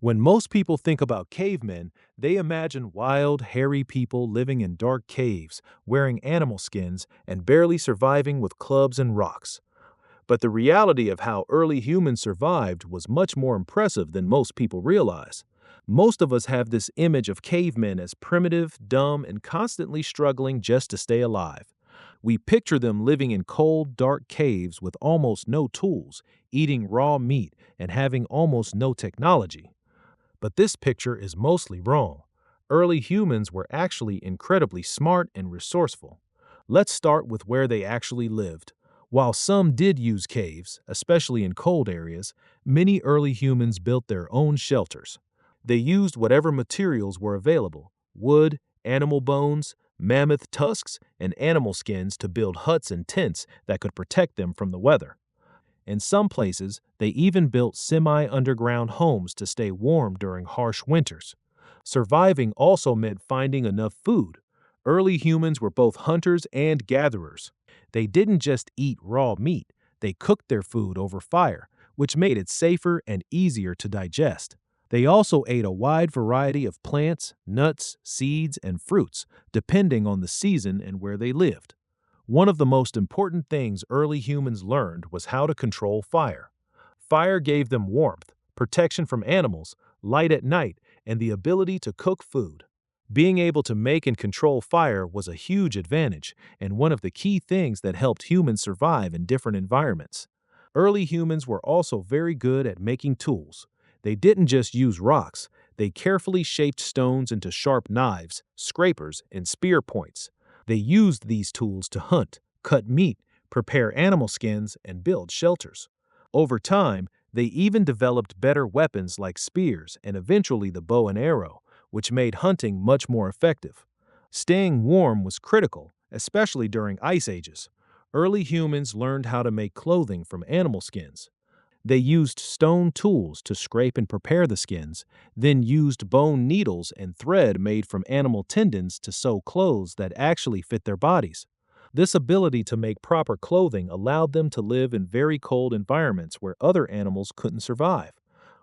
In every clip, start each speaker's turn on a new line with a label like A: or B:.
A: When most people think about cavemen, they imagine wild, hairy people living in dark caves, wearing animal skins, and barely surviving with clubs and rocks. But the reality of how early humans survived was much more impressive than most people realize. Most of us have this image of cavemen as primitive, dumb, and constantly struggling just to stay alive. We picture them living in cold, dark caves with almost no tools, eating raw meat, and having almost no technology. But this picture is mostly wrong. Early humans were actually incredibly smart and resourceful. Let's start with where they actually lived. While some did use caves, especially in cold areas, many early humans built their own shelters. They used whatever materials were available: wood, animal bones, mammoth tusks, and animal skins to build huts and tents that could protect them from the weather. In some places, they even built semi-underground homes to stay warm during harsh winters. Surviving also meant finding enough food. Early humans were both hunters and gatherers. They didn't just eat raw meat, they cooked their food over fire, which made it safer and easier to digest. They also ate a wide variety of plants, nuts, seeds, and fruits, depending on the season and where they lived. One of the most important things early humans learned was how to control fire. Fire gave them warmth, protection from animals, light at night, and the ability to cook food. Being able to make and control fire was a huge advantage and one of the key things that helped humans survive in different environments. Early humans were also very good at making tools. They didn't just use rocks, they carefully shaped stones into sharp knives, scrapers, and spear points. They used these tools to hunt, cut meat, prepare animal skins, and build shelters. Over time, they even developed better weapons like spears and eventually the bow and arrow, which made hunting much more effective. Staying warm was critical, especially during ice ages. Early humans learned how to make clothing from animal skins. They used stone tools to scrape and prepare the skins, then used bone needles and thread made from animal tendons to sew clothes that actually fit their bodies. This ability to make proper clothing allowed them to live in very cold environments where other animals couldn't survive.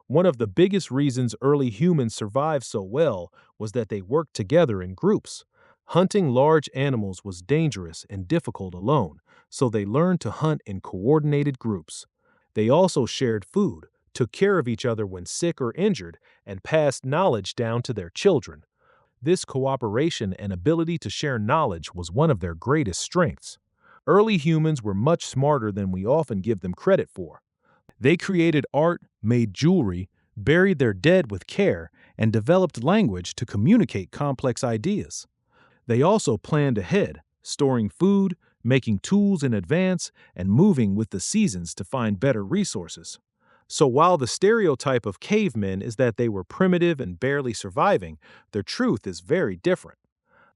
A: One of the biggest reasons early humans survived so well was that they worked together in groups. Hunting large animals was dangerous and difficult alone, so they learned to hunt in coordinated groups. They also shared food, took care of each other when sick or injured, and passed knowledge down to their children. This cooperation and ability to share knowledge was one of their greatest strengths. Early humans were much smarter than we often give them credit for. They created art, made jewelry, buried their dead with care, and developed language to communicate complex ideas. They also planned ahead, storing food, making tools in advance, and moving with the seasons to find better resources. So while the stereotype of cavemen is that they were primitive and barely surviving, the truth is very different.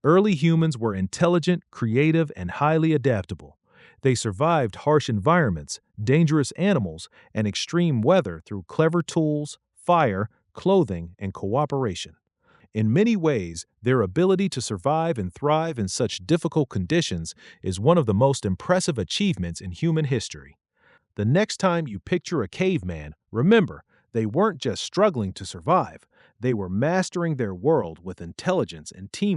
A: Early humans were intelligent, creative, and highly adaptable. They survived harsh environments, dangerous animals, and extreme weather through clever tools, fire, clothing, and cooperation. In many ways, their ability to survive and thrive in such difficult conditions is one of the most impressive achievements in human history. The next time you picture a caveman, remember, they weren't just struggling to survive, they were mastering their world with intelligence and teamwork.